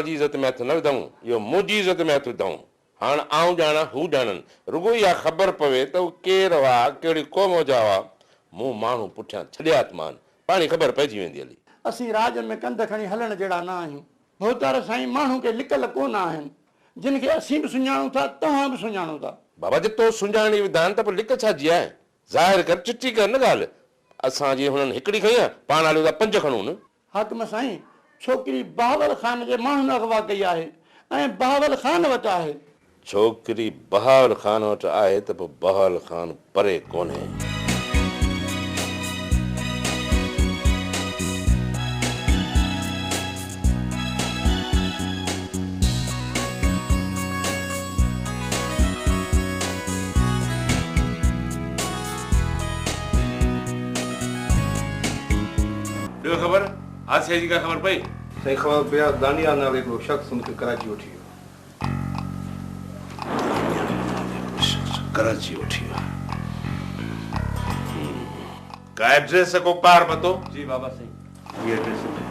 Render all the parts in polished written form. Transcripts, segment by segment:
तव्हांजी इज़त में हथु न विधऊं, इहो मुंहिंजी इज़त में हथु विधऊं। हाणे आऊं ॼाणा हू ॼाणनि, रुॻो इहा ख़बर पवे त हू केरु हुआ, कहिड़ी क़ौम जा हुआ। मूं माण्हू पुठियां छॾिया मान, पाणी ख़बर पइजी वेंदी हली। असीं राज में कंध खणी हलण जहिड़ा न आहियूं। मोहतार साईं माण्हू खे लिकल कोन आहिनि, जिन खे असीं बि सुञाणूं था, तव्हां बि सुञाणो था। बाबा जी तो सुञाणी विधान त पोइ लिक छाजी आहे? ज़ाहिर कर, चिटी कर न ॻाल्हि। असां जीअं हुननि हिकिड़ी खई आहे, पाण हलियो था 5 खणूं न। हाकिम साईं, छोकिरी बहावल ख़ान जे माण्हुनि अगवा कई आहे ऐं बहावल ख़ान वटि आहे। छोकिरी बहावल ख़ान वटि आहे त पोइ बहावल ख़ान परे कोन्हे। ॿियो ख़बर आसिया जी का ख़बर पई? सही ख़बर पिया, दानिया नाले हिकिड़ो शख़्स मूंखे कराची वठी वियो। कराची वठी वियो का एड्रेस को पार पतो? जी बाबा साईं, ये एड्रेस है।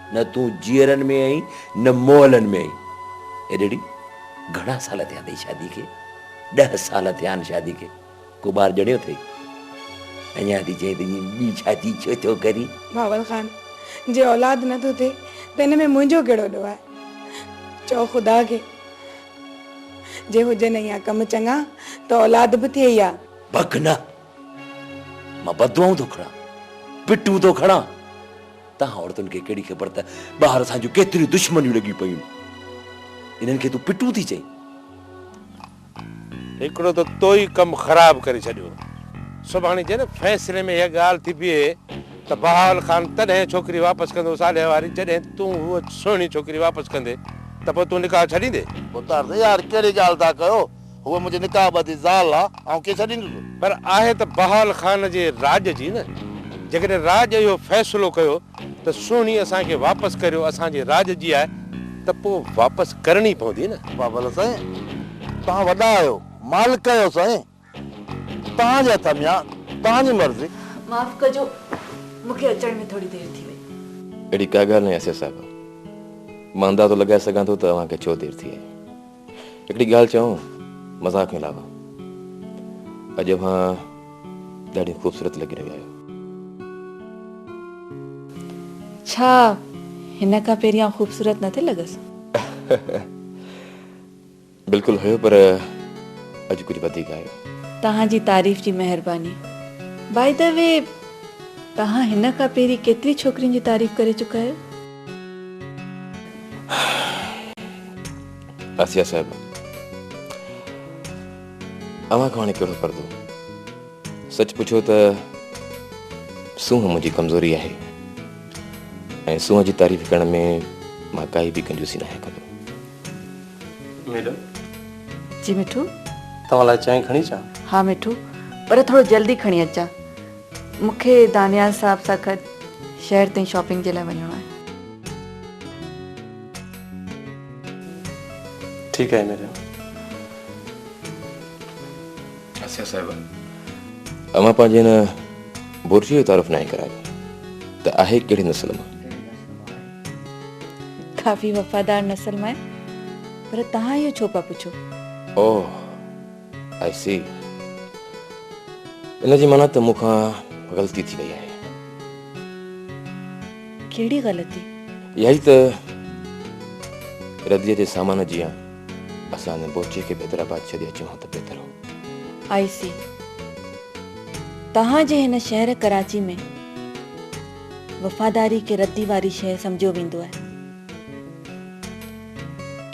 न तू जीअरनि में आई न मोहलनि में आई। ए डेडी, घणा साल थिया अथई शादी खे? 10 साल थिया आहिनि शादी खे। को ॿार ॼणियो अथई? अञा थी चए तुंहिंजी ॿी शादी छो थो करी? बावल ख़ान, जे औलाद नथो थिए त हिन में मुंहिंजो कहिड़ो ॾोह आहे? चओ ख़ुदा खे, जे हुजनि इहा कम चङा त औलाद बि थिए ई आहे। बक न, मां बदुआऊं थो खणा, पिटूं थो खणा। तव्हां औरतुनि खे कहिड़ी ख़बर त ॿाहिरि असांजूं केतिरियूं दुश्मनियूं लॻी पयूं। इन्हनि खे तूं पिटूं थी चई? हिकिड़ो त तो ई कमु ख़राबु करे छॾियो। सुभाणे जे न फ़ैसिले में इहा ॻाल्हि थी बीहे त बहावल ख़ान तॾहिं छोकिरी वापसि कंदो साले वारी, जॾहिं तूं उहा सुहिणी छोकिरी वापसि कंदे त पोइ तूं निकाह छॾींदे? पुतार यार कहिड़ी ॻाल्हि था कयो? उहा मुंहिंजी निकाह बदी ज़ाल आहे, ऐं कीअं छॾींदुसि? पर आहे त बहावल ख़ान जे राज जी न। जेकॾहिं राज इहो फ़ैसिलो कयो त सुहिणी असांखे वापसि करियो, असांजे राज जी आहे, त पोइ वापसि करणी पवंदी न। बाबा साईं, तव्हां वॾा आहियो, मालिक आहियो साईं, तव्हांजे हथ में आहे, तव्हांजी मर्ज़ी। माफ़ कजो, मूंखे अचण में थोड़ी देर थी वई। अहिड़ी का ॻाल्हि न आहे साहिबु, मां अंदाज़ो लॻाए सघां थो त तव्हांखे छो देरि थी आहे। हिकिड़ी ॻाल्हि चऊं मज़ाक में अलावा, अॼु मां ॾाढी ख़ूबसूरत लॻी रही आहियो। छा हिन खां पहिरियां ख़ूबसूरत न थे लॻसि? बिल्कुलु हुयो, पर अॼु कुझु वधीक आयो। तव्हांजी तारीफ़ जी महिरबानी। बाय द वे, तव्हां हिन खां पहिरीं केतिरी छोकिरियुनि जी तारीफ़ करे चुका आहियो? आसिया साहिब, अव्हां खां हाणे कहिड़ो पर्दो? सच पुछो त सूंहं मुंहिंजी कमज़ोरी आहे ऐं सूंहं जी तारीफ़ करण में मां काई बि कंजूसी न कंदो। मैडम जी मिठू, तव्हां लाइ चांहि खणी अचां? हाँ मिठू, पर थोरो जल्दी खणी अचां। मूंखे दानियाल साहब सां गॾु शहर ताईं शॉपिंग जे लाइ वञिणो आहे। ठीकु आहे मैडम। आसिया साहिब, अव्हां पंहिंजे हिन बुर्जी जो तारीफ़ न करायो त आहे कहिड़ी नस्ल मां? काफ़ी वफ़ादार नस्ल में, पर तव्हां इहो छो पिया पुछो? ओह, आई सी। इन जी माना त मूंखां ग़लती थी वई आहे। कहिड़ी ग़लती? इहा ई त रदीअ जे सामान जी असां हिन बोचे खे हैदराबाद छॾे अचूं त बहितर हो। आई सी। तव्हां जे हिन शहर कराची में वफ़ादारी खे रद्दी वारी शइ सम्झियो वेंदो आहे।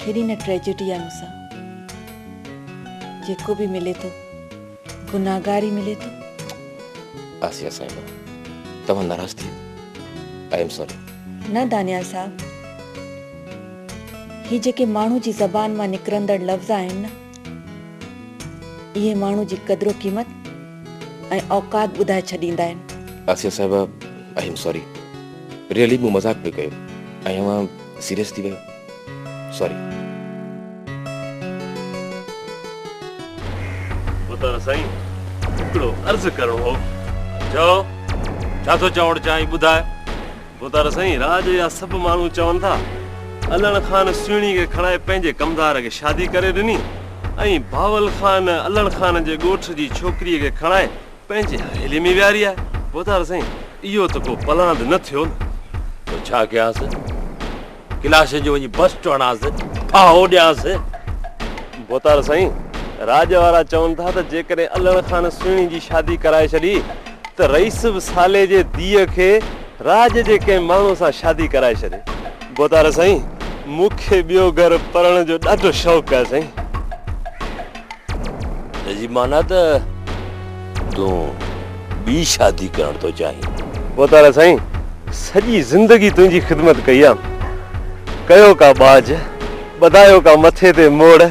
केॾी न ट्रेजेडी आहे मूंसां। जेको बि मिले थो गुनाहगार ई मिले थो। आसिया साहिबा, तव्हां नाराज़ थी? I am sorry. न दानियाल साहब, ही जेके माण्हू जी ज़बान मां निकिरंदड़ लफ़्ज़ आहिनि न, इहे माण्हू जी क़द्र क़ीमत ऐं औकात ॿुधाए छॾींदा आहिनि। आसिया साहिबा, आई एम सॉरी। रियली मूं मज़ाक पियो कयो ऐं अव्हां सीरियस थी वियो। सॉरी। बोतर साईं हिकिड़ो अर्ज़ु करणो हो। चओ छा थो चवणु चाहीं ॿुधाए। बोतर साईं राज जा सभु माण्हू चवनि था अलन ख़ान सुहिणी खे खणाए पंहिंजे कमदार खे शादी करे ॾिनी ऐं भावल ख़ान अलन ख़ान जे ॻोठ जी छोकिरीअ खे खणाए पंहिंजे हवेली में विहारी आहे। बोतर साईं इहो त को पलांद न थियो न। तो छा कयांसि? क्लास जो वञी बस टोड़ांसि, फाहो ॾियांसि। बोतर साईं राज वारा चवनि था त जेकॾहिं अलन ख़ान सुहिणी जी शादी कराए छॾी त रईस बि साले जे धीअ खे राज जे कंहिं माण्हू सां शादी कराए छॾे। बोतर साईं मूंखे ॿियो घर पढ़ण जो ॾाढो शौक़ु आहे साईं। जी माना त तूं ॿी शादी करण थो चाहीं? बोतर साईं सॼी ज़िंदगी तुंहिंजी ख़िदमत कई आहे, कयो का बाज ॿधायो का मथे ते मोड़,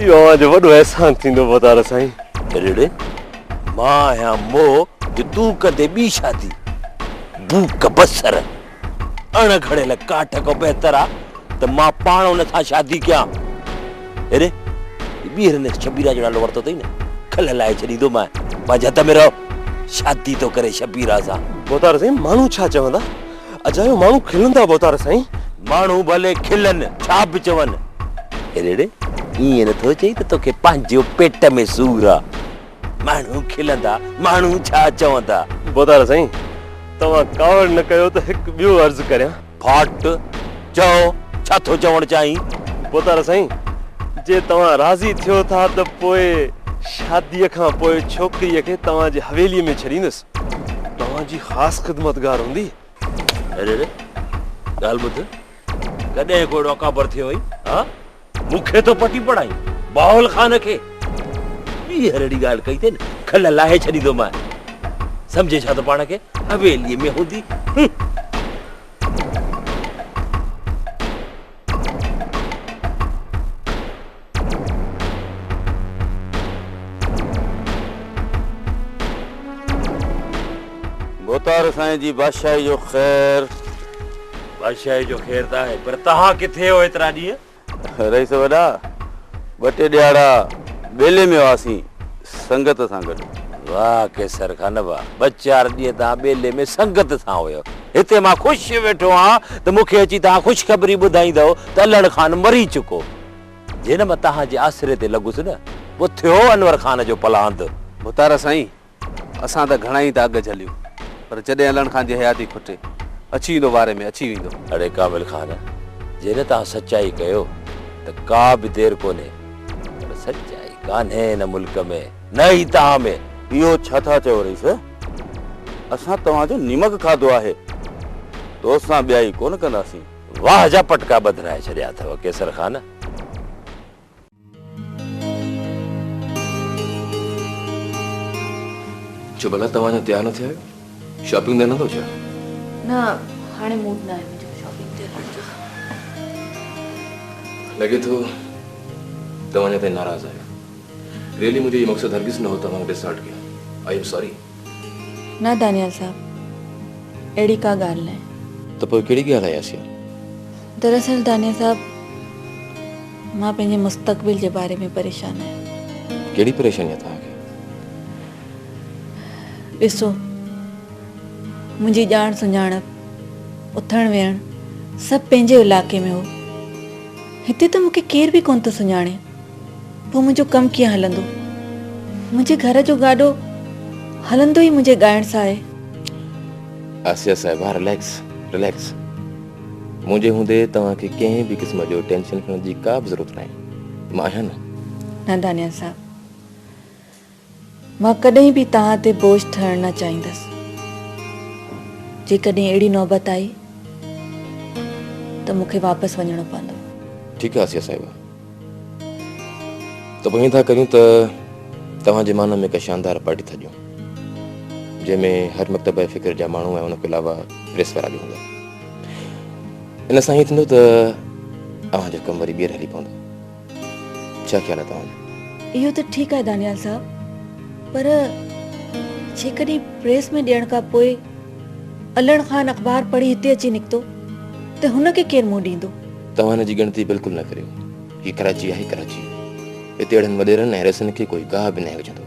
इहो अवांजो वॾो अहसान थींदो। बोतर साईं अड़े मां आहियां मोह जो तूं कंदे ॿी शादी? भूख बसर अणघड़ियल काठ खां बहितर आहे त मां पाण हुन सां शादी कयां। अरे ॿीहर ने शबीरा जो नालो वरितो अथई न, खल लाए छॾींदो मां जत में रहो शादी तो करे शबीरा सां। बोतर साईं माण्हू छा चवंदा? अजायो माण्हू खिलंदा। बोतर साईं माण्हू भले खिलनि छा बि चवनि, अरे ईअं नथो चई त तोखे पंहिंजो पेट में सूर आहे। माण्हू खिलंदा, माण्हू छा चवंदा। बोतर साईं तव्हां कावड़ न कयो त हिकु ॿियो अर्ज़ु करियां। फाट चओ छा थो चवणु चाहीं? बोतर साईं जे तव्हां राज़ी थियो था त पोइ शादीअ खां पोइ छोकिरीअ खे तव्हांजे हवेलीअ में छॾींदुसि, तव्हांजी ख़ासि ख़िदमतगार हूंदी। अरे ॻाल्हि ॿुध, कॾहिं कोई अकाबर थियो हुई? हा मूंखे तो पटी पढ़ाई बाहुल ख़ान खे ॿी हरड़ी ॻाल्हि कई अथई न, खल लाहे छॾींदो मां। सम्झे छा त पाण खे हवेलीअ में हूंदी। बोतर साईं जी बादशाही जो ख़ैर। बादशाही जो ख़ैर त आहे, पर तव्हां किथे हो एतिरा ॾींहं? रईस वॾा ॿ टे ॾियारा ॿेले में हुआसीं संगत सां गॾु। वाह केसर खान वाह, 2-4 ॾींहं तव्हां ॿेले में संगत सां हुयो। हिते मां ख़ुशि वेठो आहियां त मूंखे अची तव्हां ख़ुशख़बरी ॿुधाईंदव त अलन ख़ान मरी चुको। जे न मां तव्हांजे आसरे ते लॻुसि न, पोइ थियो अनवर ख़ान जो पलांद। बोतर साईं असां त घणा ई दाग झलियूं, पर जॾहिं अलन ख़ान जी हयाती खुटे अची वेंदो वारे में अची वेंदो। अड़े कामिल ख़ान जे न तव्हां सचाई कयो त का बि देरि कोन्हे, पर सचाई कान्हे न मुल्क में न ई तव्हां में। इहो छा था चओ रईस? असां तव्हांजो निमक खाधो आहे, तो सां ॿियाई कोन कंदासीं। वाह जा पटका बदिराए छॾिया अथव केसर खान। छो भला तव्हां तयार न थिया आहियो? शॉपिंग ते नथो छा? न हाणे मूड न आहे मुंहिंजो शॉपिंग ते वञण जो। लॻे थो तव्हां ते नाराज़ आहियो। रियली मुंहिंजो इहो मक़सदु हरगिज़ न हो तव्हां डिसऑर्ट कयो। I am sorry. न दानियाल साहब अहिड़ी का ॻाल्हि न आहे। त पोइ कहिड़ी ॻाल्हि आहे आसिया? दरअसल दानियाल साहब मां पंहिंजे मुस्तक़बिल जे बारे में परेशान आहियां। कहिड़ी परेशानी आहे तव्हांखे? ॾिसो मुंहिंजी ॼाण सुञाणप उथण वेहण सभु पंहिंजे इलाइक़े में हो। हिते त मूंखे केर बि कोन थो सुञाणे, पोइ मुंहिंजो कमु कीअं हलंदो? मुंहिंजे घर जो गाॾो हलंदो ई मुंहिंजे ॻाइण सां आहे। आसिया साहिबा रिलैक्स रिलैक्स। मुंहिंजे हूंदे तव्हांखे कंहिं बि क़िस्म जो टेंशन खणण जी का बि ज़रूरत न आहे। मां आहियां न। न दानियाल साहब मां कॾहिं बि तव्हां ते बोझ ठहण न चाहींदसि। जेकॾहिं अहिड़ी नौबत आई त मूंखे वापसि वञिणो पवंदो। ठीकु आहे आसिया साहिबा, त पोइ हीअं था करियूं त तव्हांजे मान में हिकु शानदार पार्टी था ॾियूं जंहिंमें हर मकतब फ़िक्र जा माण्हू ऐं उनखे अलावा प्रेस वारा बि हूंदा। इन सां हीअं थींदो त तव्हांजो कमु वरी ॿीहर हली पवंदो। छा ख़्यालु आहे तव्हांजो? इहो त ठीकु आहे दानियाल साहब, पर जेकॾहिं प्रेस में ॾियण खां पोइ अलन ख़ान अख़बार पढ़ी हिते अची निकितो त हुनखे केरु मुंहुं ॾींदो? तव्हां हिन जी गिणती बिल्कुलु न करियो। हीअ कराची आहे कराची, हिते अहिड़नि वॾेरनि ऐं रसनि खे कोई गाह बि न विझंदो।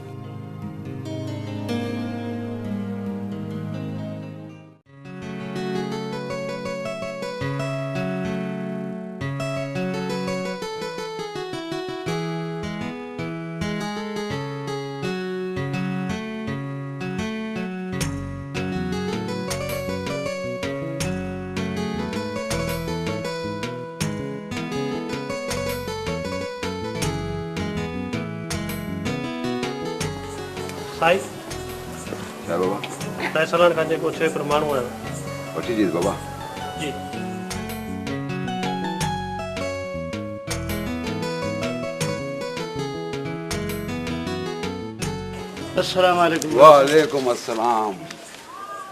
साईं छा बाबा तव्हां सलाह खां जेको शइ पर माण्हू आहियो वठी ॾिस बाबा जी अस्सलाम वालेकुम। वालेकुम अस्सलाम।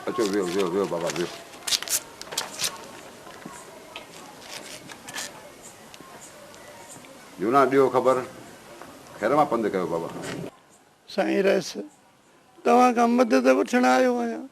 अचो वियो वियो वियो बाबा वियो। जूना ॾियो ख़बर ख़ैर मां पंधु कयो बाबा। साईं रस तव्हां खां मदद वठण आयो आहियां।